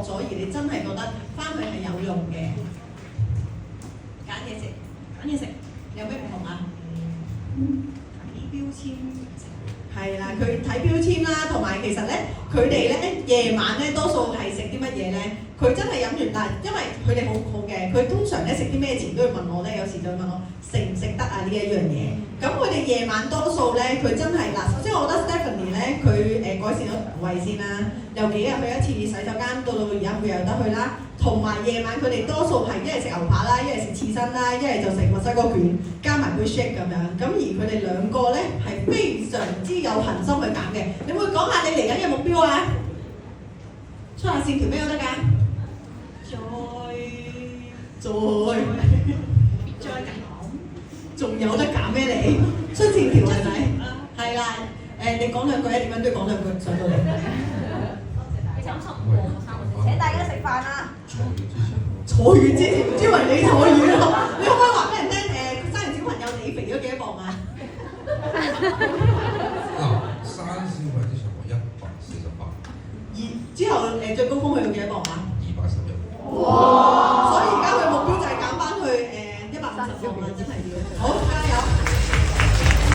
咗，而你真係覺得翻去係有用嘅。揀嘢食，揀嘢食有咩唔同啊？睇標籤係啦，佢睇標籤啦，同埋其實咧，佢哋咧夜晚咧多數係食啲乜嘢咧？佢真係飲完，但因為佢哋好好嘅，佢通常咧食啲咩前都會問我咧，有時就會問我食唔食得啊呢一樣嘢。咁佢哋夜晚多數咧，佢真係嗱，首先我覺得 Stephanie 咧，佢改善咗腸胃先啦，由幾日去一次洗手間，到而家每日有得去啦。同埋夜晚佢哋多數係一係食牛扒啦，一係食刺身啦，一係就食墨西哥卷，加埋杯 shake 咁樣。咁而佢哋兩個咧係非常之有恆心去減嘅。你會講下你嚟緊嘅目標啊？出下線條咩都得㗎？再減，仲有得減咩你？出線條係咪？係啦。你講兩句啊，點樣都要講兩句上到嚟。請大家食飯啊！坐月之前，唔知為你坐月咯。你可唔可以話俾人聽？生完小朋友你肥咗幾多磅啊？生小朋友之前我148。之後最高峰去到幾多磅啊？